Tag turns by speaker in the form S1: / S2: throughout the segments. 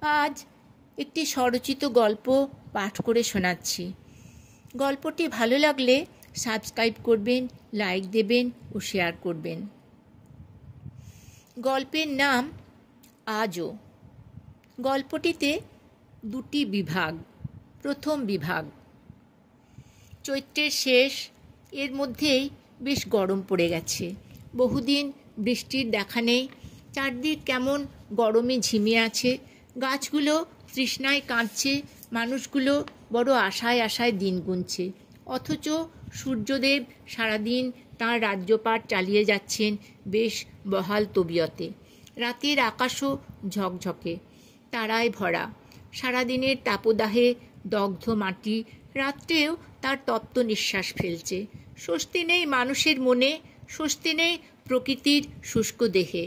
S1: আজ একটি স্বরচিত গল্প পাঠ করে শোনাচ্ছি। গল্পটি ভালো লাগলে সাবস্ক্রাইব করবেন, লাইক দেবেন ও শেয়ার করবেন। গল্পের নাম আজও। গল্পটিতে দুটি বিভাগ। প্রথম বিভাগ। চৈত্রের শেষ, এর মধ্যেই বেশ গরম পড়ে গেছে। বহুদিন বৃষ্টির দেখা নেই। চারদিক কেমন গরমে ঝিমিয়ে আছে। গাছগুলো তৃষ্ণায় কাঁদছে, মানুষগুলো বড় আশায় আশায় দিন গুনছে। অথচ সূর্যদেব সারাদিন তাঁর রাজ্যপাট চালিয়ে যাচ্ছেন বেশ বহাল তবিয়তে। রাতের আকাশও ঝকঝকে, তারায় ভরা। সারাদিনের তাপদাহে দগ্ধ মাটি রাত্রেও তার তপ্ত নিঃশ্বাস ফেলছে। স্বস্তি নেই মানুষের মনে, স্বস্তি নেই প্রকৃতির শুষ্ক দেহে।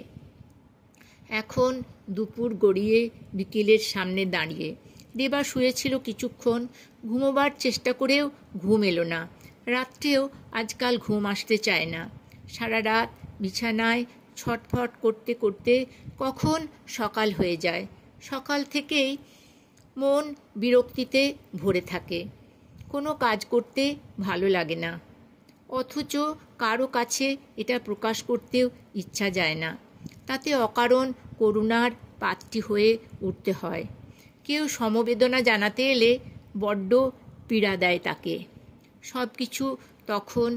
S1: এখন দুপুর গড়িয়ে বিকেলের সামনে দাঁড়িয়ে দেবা শুয়েছিল কিছুক্ষণ। ঘুমোবার চেষ্টা করেও ঘুম এলো না। রাত্রেও আজকাল ঘুম আসতে চায় না। সারা রাত বিছানায় ছটফট করতে করতে কখন সকাল হয়ে যায়। সকাল থেকেই মন বিরক্তিতে ভরে থাকে। কোনো কাজ করতে ভালো লাগে না, অথচ কারো কাছে এটা প্রকাশ করতেও ইচ্ছা যায় না। তাতে অকারণ করুণার পাত্রী হয়ে উঠতে হয়। কেউ সমবেদনা জানাতে এলে বড্ড পীড়া দেয় তাকে। সব কিছু তখন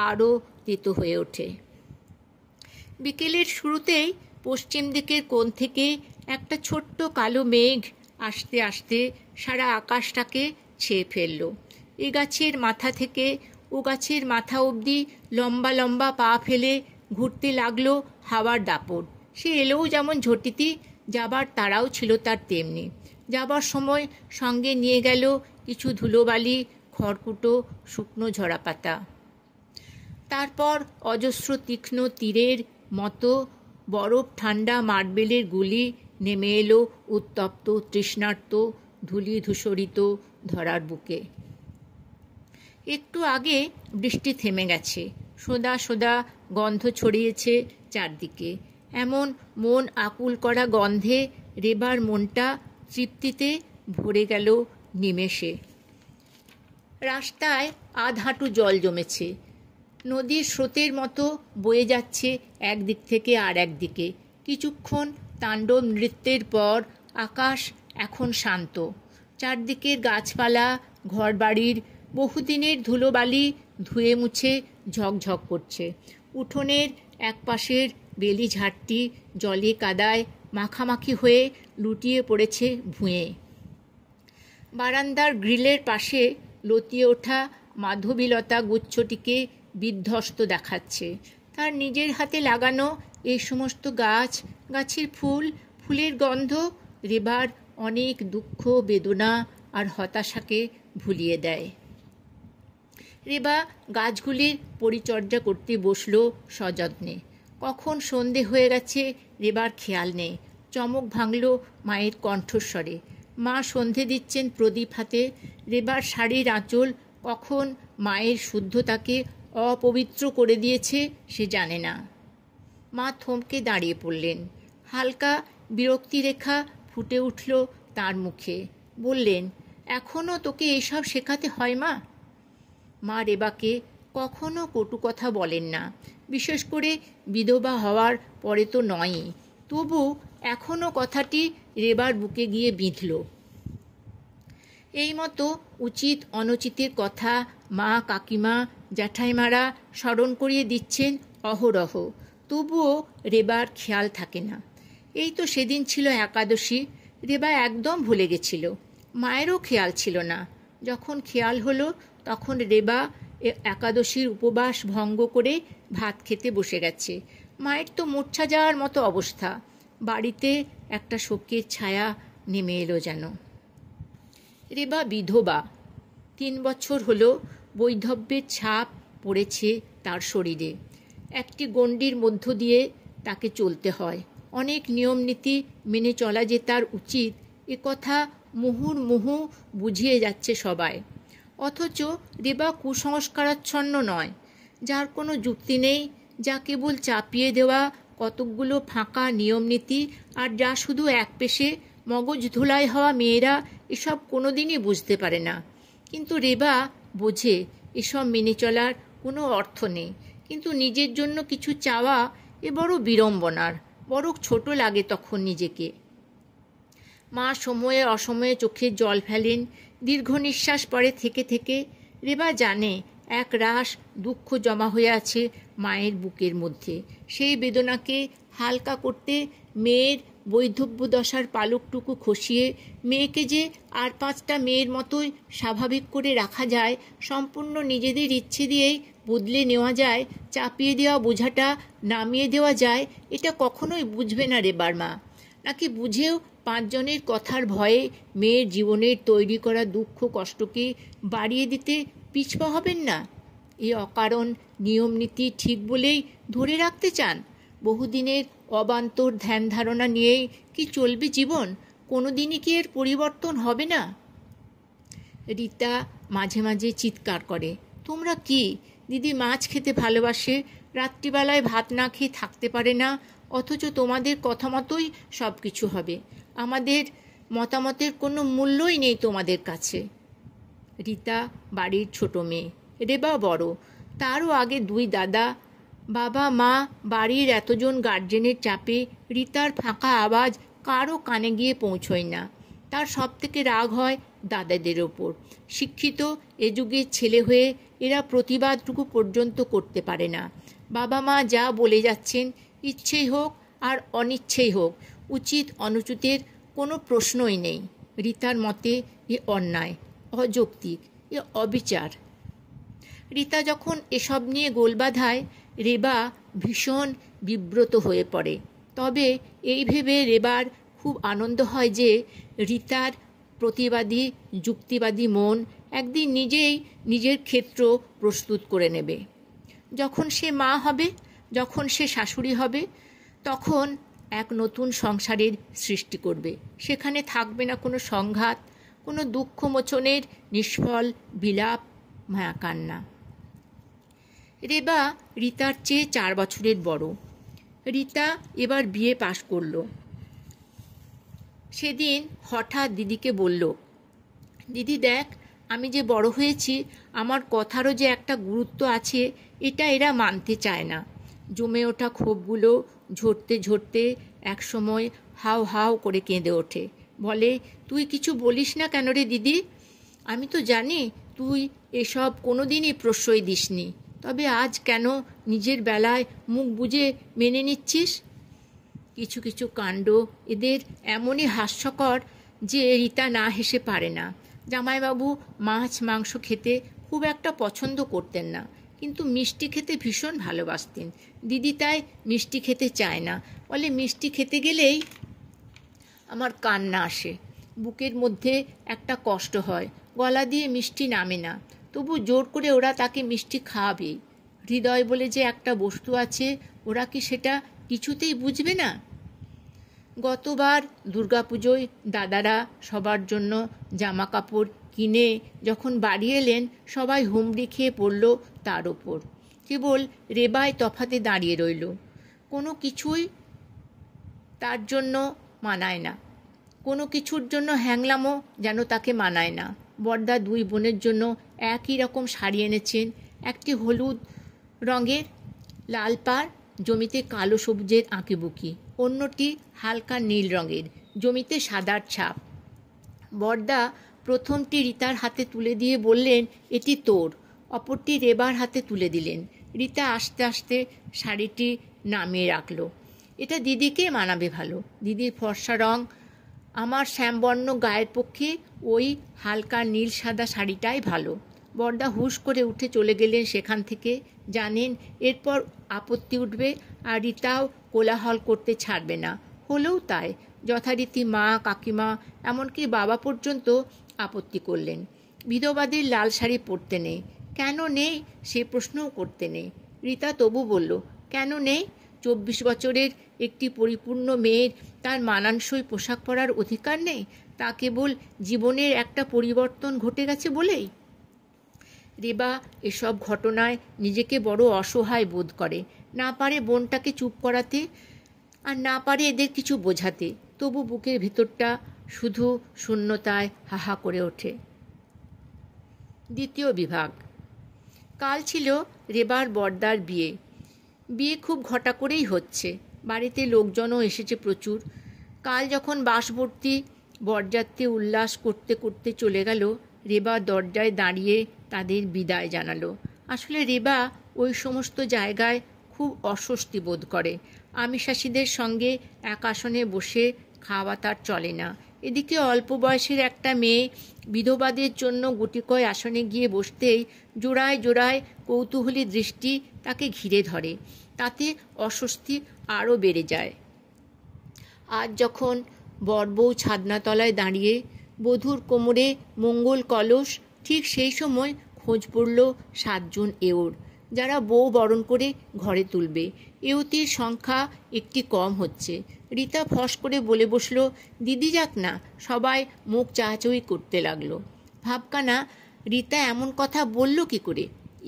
S1: আরও তেতো হয়ে ওঠে। বিকেলের শুরুতেই পশ্চিম দিকের কোণ থেকে একটা ছোট্ট কালো মেঘ আস্তে আস্তে সারা আকাশটাকে ছেয়ে ফেলল। এ গাছের মাথা থেকে ও গাছের মাথা অবধি লম্বা লম্বা পা ফেলে ঘুরতে লাগলো হাওয়ার দাপট। সে এলেও যেমন ঝটিতি, যাবার তারাও ছিল তার তেমনি। যাবার সময় সঙ্গে নিয়ে গেল কিছু ধুলোবালি, খড়কুটো, শুকনো ঝরা পাতা। তারপর অজস্র তীক্ষ্ণ তীরের মতো বরফ ঠান্ডা মার্বেলের গুলি নেমে এলো উত্তপ্ত তৃষ্ণার্ত ধূলি ধূসরিত ধরার বুকে। একটু আগে বৃষ্টি থেমে গেছে। সোদা সোদা গন্ধ ছড়িয়েছে চারদিকে। এমন মন আকুল করা গন্ধে রেবার মনটা তৃপ্তিতে ভরে গেল নিমেষে। রাস্তায় আধ হাঁটু জল জমেছে। নদীর স্রোতের মতো বয়ে যাচ্ছে একদিক থেকে আর একদিকে। কিছুক্ষণ তাণ্ডব নৃত্যের পর আকাশ এখন শান্ত। চারদিকের গাছপালা, ঘরবাড়ির বহুদিনের ধুলোবালি ধুয়ে মুছে ঝকঝক করছে। উঠোনের একপাশের বেলি ঝাড়টি জলে কাদায় মাখামাখি হয়ে লুটিয়ে পড়েছে ভুঁয়ে। বারান্দার গ্রিলের পাশে লতিয়ে ওঠা মাধবীলতা গুচ্ছটিকে বিধ্বস্ত দেখাচ্ছে। তার নিজের হাতে লাগানো এই সমস্ত গাছ, গাছের ফুল, ফুলের গন্ধ রেবার অনেক দুঃখ, বেদনা আর হতাশাকে ভুলিয়ে দেয়। রেবা গাছগুলির পরিচর্যা করতে বসল সযত্নে। কখন সন্ধে হয়ে গেছে রেবার খেয়াল নেই। চমক ভাঙল মায়ের কণ্ঠস্বরে। মা সন্ধে দিচ্ছেন প্রদীপ হাতে। রেবার শাড়ির আঁচল কখন মায়ের শুদ্ধতাকে অপবিত্র করে দিয়েছে সে জানে না। মা থমকে দাঁড়িয়ে পড়লেন। হালকা বিরক্তিরেখা ফুটে উঠল তার মুখে। বললেন, এখনও তোকে এসব শেখাতে হয় মা? মা রেবাকে কখনো কটু কথা বলেন না, বিশেষ করে বিধবা হওয়ার পরে তো নয়ই। তবু এখনও কথাটি রেবার বুকে গিয়ে বিঁধল। এই মতো উচিত অনুচিতের কথা মা, কাকিমা, জ্যাঠাইমারা স্মরণ করিয়ে দিচ্ছেন অহরহ। তবুও রেবার খেয়াল থাকে না। এই তো সেদিন ছিল একাদশী। রেবা একদম ভুলে গেছিল। মায়েরও খেয়াল ছিল না। যখন খেয়াল হলো তখন রেবা একাদশীর উপবাস ভঙ্গ করে ভাত খেতে বসে গেছে। মায়ের তো মূর্ছা যাওয়ার মতো অবস্থা। বাড়িতে একটা শোকের ছায়া নেমে এলো যেন। রেবা বিধবা। 3 বছর হলো বৈধব্যের ছাপ পড়েছে তার শরীরে। একটি গণ্ডির মধ্য দিয়ে তাকে চলতে হয়। অনেক নিয়মনীতি মেনে চলা যে তার উচিত, এ কথা মুহুর্মুহু বুঝিয়ে যাচ্ছে সবাই। অথচ রেবা কুসংস্কারাচ্ছন্ন নয়, যার কোনো যুক্তি নেই, যা কেবল চাপিয়ে দেওয়া কতকগুলো ফাঁকা নিয়মনীতি, আর যা শুধু একপেশে মগজ ধোলাই হওয়া মেয়েরা এসব কোনোদিনই বুঝতে পারে না। কিন্তু রেবা বোঝে এসব মেনে চলার কোনো অর্থ নেই। কিন্তু নিজের জন্য কিছু চাওয়া এ বড় বিড়ম্বনার, বড় ছোট লাগে তখন নিজেকে। মা সময়ে অসময়ে চোখে জল ফেলেন, দীর্ঘ নিঃশ্বাস পরে থেকে থেকে। রেবা জানে এক রাশ দুঃখ জমা হয়ে আছে মায়ের বুকের মধ্যে। সেই বেদনাকে হালকা করতে মেয়ের বৈধব্য দশার পালকটুকু খসিয়ে মেয়েকে যে আর 5টা মেয়ের মতোই স্বাভাবিক করে রাখা যায়, সম্পূর্ণ নিজেদের ইচ্ছে দিয়েই বদলে নেওয়া যায়, চাপিয়ে দেওয়া বোঝাটা নামিয়ে দেওয়া যায়, এটা কখনোই বুঝবে না রেবার মা। নাকি বুঝেও 5 জনের কথার ভয়ে মেয়ের জীবনের তৈরি করা দুঃখ কষ্টকে বাড়িয়ে দিতে পিছপা হবেন না? এই অকারণ নিয়মনীতি ঠিক বলেই ধরে রাখতে চান? বহুদিনের অবান্তর ধ্যান ধারণা নিয়েই কি চলবে জীবন? কোনোদিনই কি এর পরিবর্তন হবে না? রীতা মাঝে মাঝে চিৎকার করে, তোমরা কি? দিদি মাছ খেতে ভালোবাসে, রাত্রিবেলায় ভাত না খেয়ে থাকতে পারে না, অথচ তোমাদের কথা মতোই সব কিছু হবে। আমাদের মতামতের কোনো মূল্যই নেই তোমাদের কাছে। রীতা বাড়ির ছোট মেয়ে, রেবা বড়, তারও আগে 2 দাদা, বাবা মা, বাড়ির এতজন গার্জেনের চাপে রীতার ফাঁকা আওয়াজ কারও কানে গিয়ে পৌঁছয় না। তার সব থেকে রাগ হয় দাদাদের ওপর। শিক্ষিত এ যুগের ছেলে হয়ে এরা প্রতিবাদটুকু পর্যন্ত করতে পারে না। বাবা মা যা বলে যাচ্ছেন, ইচ্ছেই হোক আর অনিচ্ছেই হোক, উচিত অনুচিতের কোনো প্রশ্নই নেই। রীতার মতে এ অন্যায়, অযৌক্তিক, এ অবিচার। রীতা যখন এসব নিয়ে গোল বাঁধায়, রেবা ভীষণ বিব্রত হয়ে পড়ে। তবে এই ভেবে রেবার খুব আনন্দ হয় যে রীতার প্রতিবাদী যুক্তিবাদী মন একদিন নিজেই নিজের ক্ষেত্র প্রস্তুত করে নেবে। যখন সে মা হবে, যখন সে শাশুড়ি হবে, তখন এক নতুন সংসারের সৃষ্টি করবে। সেখানে থাকবে না কোনো সংঘাত, কোনো দুঃখ মোচনের নিষ্ফল বিলাপ, মায়া কান্না। রেবা রীতার চেয়ে 4 বছরের বড়। রীতা এবার বিয়ে পাশ করল। সেদিন হঠাৎ দিদিকে বলল, দিদি দেখ, আমি যে বড় হয়েছি, আমার কথারও যে একটা গুরুত্ব আছে, এটা এরা মানতে চায় না। জমে ওঠা ক্ষোভগুলো ঝরতে ঝরতে একসময় হাউ হাউ করে কেঁদে ওঠে। বলে, তুই কিছু বলিস না কেন রে দিদি? আমি তো জানি তুই এসব কোনোদিনই প্রশ্রয় দিসনি, তবে আজ কেন নিজের বেলায় মুখ বুজে মেনে নিচ্ছিস? কিছু কিছু কাণ্ড এদের এমনই হাস্যকর যে রীতা না হেসে পারে না। জামাইবাবু মাছ মাংস খেতে খুব একটা পছন্দ করতেন না, কিন্তু মিষ্টি খেতে ভীষণ ভালোবাসতেন। দিদি তাই মিষ্টি খেতে চায় না, বলে মিষ্টি খেতে গেলেই আমার কান্না আসে, বুকের মধ্যে একটা কষ্ট হয়, গলা দিয়ে মিষ্টি নামে না। তবু জোর করে ওরা তাকে মিষ্টি খাওয়াবেই। হৃদয় বলে যে একটা বস্তু আছে, ওরা কি সেটা কিছুতেই বুঝবে না? গতবার দুর্গাপুজোয় দাদারা সবার জন্য জামা কাপড় কিনে যখন বাড়ি এলেন, সবাই হুমড়ি খেয়ে পড়ল তার ওপর। কেবল রেবাই তফাতে দাঁড়িয়ে রইল। কোনো কিছুই তার জন্য মানায় না, কোনো কিছুর জন্য হ্যাংলামও যেন তাকে মানায় না। বড়দা 2 বোনের জন্য একই রকম শাড়ি এনেছেন, একটি হলুদ রঙের লাল পাড়, জমিতে কালো সবুজের আঁকিবুকি, অন্যটি হালকা নীল রঙের, জমিতে সাদার ছাপ। বড়দা প্রথমটি রীতার হাতে তুলে দিয়ে বললেন, এটি তোর। অপরটি রেবার হাতে তুলে দিলেন। রীতা আস্তে আস্তে শাড়িটি নামিয়ে রাখল। এটা দিদিকে মানাবে ভালো, দিদির ফর্সা রং, আমার শ্যামবর্ণ গায়ের পক্ষে ওই হালকা নীল সাদা শাড়িটাই ভালো। বড়দা হুশ করে উঠে চলে গেলেন সেখান থেকে। জানেন এরপর আপত্তি উঠবে, আর রীতাও কোলাহল করতে ছাড়বে না। হলেও তাই, যথারীতি মা, কাকিমা, এমনকি বাবা পর্যন্ত আপত্তি করলেন। বিধবাদের লাল শাড়ি পরতে নেই। কেন নেই সে প্রশ্নও করতে নেই। রীতা তবু বলল, কেন নেই? 24 বছরের একটি পরিপূর্ণ মেয়ের তার মানানসই পোশাক পরার অধিকার নেই? তা কেবল জীবনের একটা পরিবর্তন ঘটে গেছে বলেই? রেবা এসব ঘটনায় নিজেকে বড় অসহায় বোধ করে। না পারে বোনটাকে চুপ করাতে, আর না পারে এদের কিছু বোঝাতে। তবু বুকের ভিতরটা শুধু শূন্যতায় হাহা করে ওঠে। দ্বিতীয় বিভাগ। কাল ছিল রেবার বড়দার বিয়ে। বিয়ে খুব ঘটা করেই হচ্ছে, বাড়িতে লোকজনও এসেছে প্রচুর। কাল যখন বাসভর্তি বরযাত্রী উল্লাস করতে করতে চলে গেল, রেবা দরজায় দাঁড়িয়ে তাদের বিদায় জানালো। আসলে রেবা ওই সমস্ত জায়গায় খুব অস্বস্তি বোধ করে। আমিষাসীদের সঙ্গে এক আসনে বসে খাওয়া তার চলে না। এদিকে অল্প বয়সের একটা মেয়ে বিধবাদের জন্য গুটিকয় আসনে গিয়ে বসতেই জোড়ায় জোড়ায় কৌতূহলী দৃষ্টি তাকে ঘিরে ধরে। তাতে অস্বস্তি আরও বেড়ে যায়। আজ যখন বরবউ ছাদনাতলায় দাঁড়িয়ে, বধূর কোমরে মঙ্গল কলস, ঠিক সেই সময় খোঁজ পড়ল 7 জন এওর, যারা বউ বরণ করে ঘরে তুলবে। এওতির সংখ্যা একটি কম হচ্ছে। রীতা ফস করে বলে বসল, দিদি যাক না। সবাই মুখ চাহাচুই করতে লাগলো। ভাবকানা, রীতা এমন কথা বলল কি করে?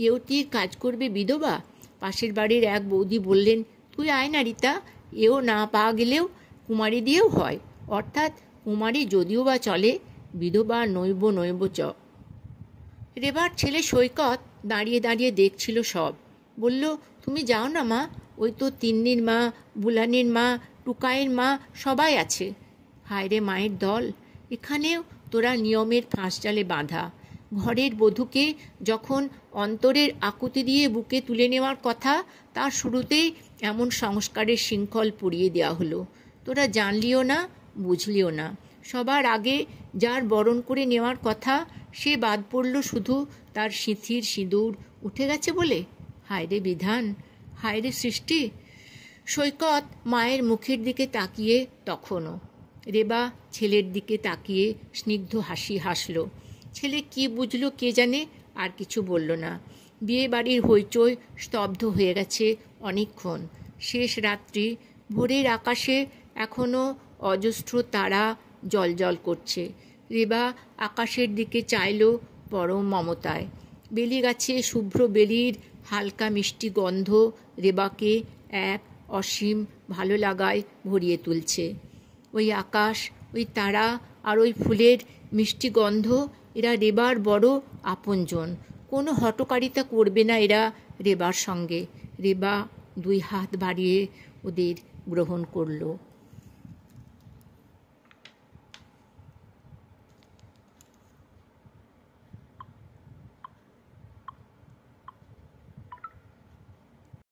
S1: এওতির কাজ করবে বিধবা? পাশের বাড়ির এক বৌদি বললেন, তুই আয় না রীতা, এও না পাওয়া গেলেও কুমারী দিয়েও হয়। অর্থাৎ কুমারী যদিও বা চলে, বিধবা নৈব নৈব চ। রেবার ছেলে সৈকত দাঁড়িয়ে দাঁড়িয়ে দেখছিল সব। বলল, তুমি যাও না মা, ওই তো তিন্নির মা, বুলানির মা, টুকাইয়ের মা সবাই আছে। হায় রে মায়ের দল, এখানেও তোরা নিয়মের ফাঁসজালে বাঁধা। ঘরের বধূকে যখন অন্তরের আকুতি দিয়ে বুকে তুলে নেওয়ার কথা, তার শুরুতেই এমন সংস্কারের শৃঙ্খল পুড়িয়ে দেওয়া হলো। তোরা জানলিও না, বুঝলিও না। সবার আগে যার বরণ করে নেওয়ার কথা, সে বাদ পড়ল শুধু তার সিঁথির সিঁদুর উঠে গেছে বলে। হায় রে বিধান, হায় রে সৃষ্টি। সৈকত মায়ের মুখের দিকে তাকিয়ে তখনও। রেবা ছেলের দিকে তাকিয়ে স্নিগ্ধ হাসি হাসল। ছেলে কি বুঝল কে জানে, আর কিছু বলল না। বিয়ে বাড়ির হইচই স্তব্ধ হয়ে গেছে অনেকক্ষণ। শেষ রাত্রি, ভোরের আকাশে এখনও অজস্র তারা জ্বলজ্বল করছে। রেবা আকাশের দিকে চাইল পরম মমতায়। বেলি গাছে শুভ্র বেলির হালকা মিষ্টি গন্ধ রেবাকে এক অসীম ভালো লাগায় ভরিয়ে তুলছে। ওই আকাশ, ওই তারা আর ওই ফুলের মিষ্টি গন্ধ, এরা রেবার বড় আপনজন। কোনো হটকারিতা করবে না এরা রেবার সঙ্গে। রেবা 2 হাত বাড়িয়ে ওদের গ্রহণ করল।